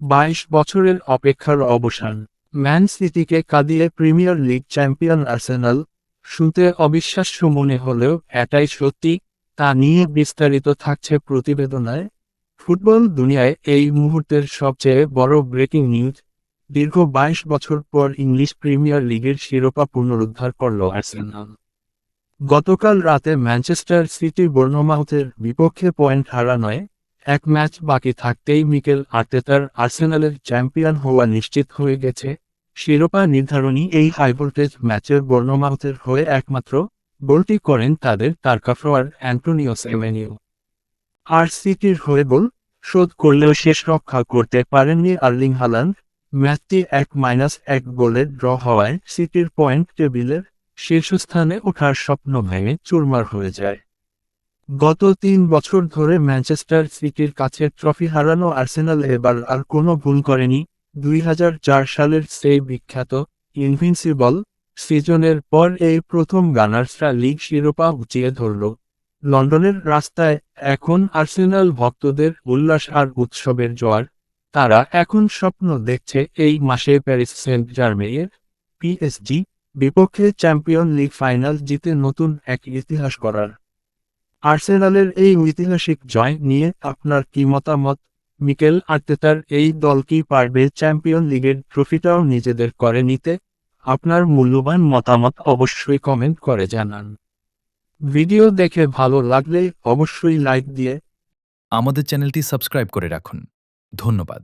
22 বছরের অপেক্ষার অবসান। ম্যান সিটিকে কাঁদিয়ে প্রিমিয়ার লিগ চ্যাম্পিয়ন আর্সেনাল। শুনতে অবিশ্বাস্য মনে হলেও এটাই সত্যি, তা নিয়ে বিস্তারিত থাকছে প্রতিবেদনায়। ফুটবল দুনিয়ায় এই মুহূর্তের সবচেয়ে বড় ব্রেকিং নিউজ। দীর্ঘ 22 বছর পর ইংলিশ প্রিমিয়ার লিগের শিরোপা পুনরুদ্ধার করল আর্সেনাল। গতকাল রাতে ম্যানচেস্টার সিটি বোর্নমাউথের বিপক্ষে পয়েন্ট হারানোয় এক ম্যাচ বাকি থাকতেই মিকেল আর্তেতার আর্সেনালের চ্যাম্পিয়ন হওয়া নিশ্চিত হয়ে গেছে। শিরোপা নির্ধারণী এই হাইভোল্টেজ ম্যাচের বোর্নমাউথের হয়ে একমাত্র গোলটি করেন তাদের তারকা ফরোয়ার্ড অ্যান্টোনিও সেমেনিও। আর সিটির হয়ে গোল শোধ করলেও শেষ রক্ষা করতে পারেননি আর্লিং হালান্ড। ম্যাচটি 1-1 গোলে ড্র হওয়ায় সিটির পয়েন্ট টেবিলের শীর্ষস্থানে ওঠার স্বপ্ন ভেঙে চুরমার হয়ে যায়। গত 3 বছর ধরে ম্যানচেস্টার সিটির কাছে ট্রফি হারানো আর্সেনাল এবার আর কোনো ভুল করেনি। 2004 সালের সেই বিখ্যাত ইনভিনসিবল সিজনের পর এই প্রথম গানার্সরা লিগ শিরোপা উঁচিয়ে ধরল। লন্ডনের রাস্তায় এখন আর্সেনাল ভক্তদের উল্লাস আর উৎসবের জোয়ার। তারা এখন স্বপ্ন দেখছে এই মাসে প্যারিস সেন্ট জার্মেইয়ের পিএসজি বিপক্ষে চ্যাম্পিয়ন লিগ ফাইনাল জিতে নতুন এক ইতিহাস করার। আর্সেনালের এই ঐতিহাসিক জয় নিয়ে আপনার কি মতামত? মিকেল আর্তেতার এই দল কি পারবে চ্যাম্পিয়ন লিগের ট্রফিটাও নিজেদের করে নিতে? আপনার মূল্যবান মতামত অবশ্যই কমেন্ট করে জানান। ভিডিও দেখে ভালো লাগলে অবশ্যই লাইক দিয়ে আমাদের চ্যানেলটি সাবস্ক্রাইব করে রাখুন। ধন্যবাদ।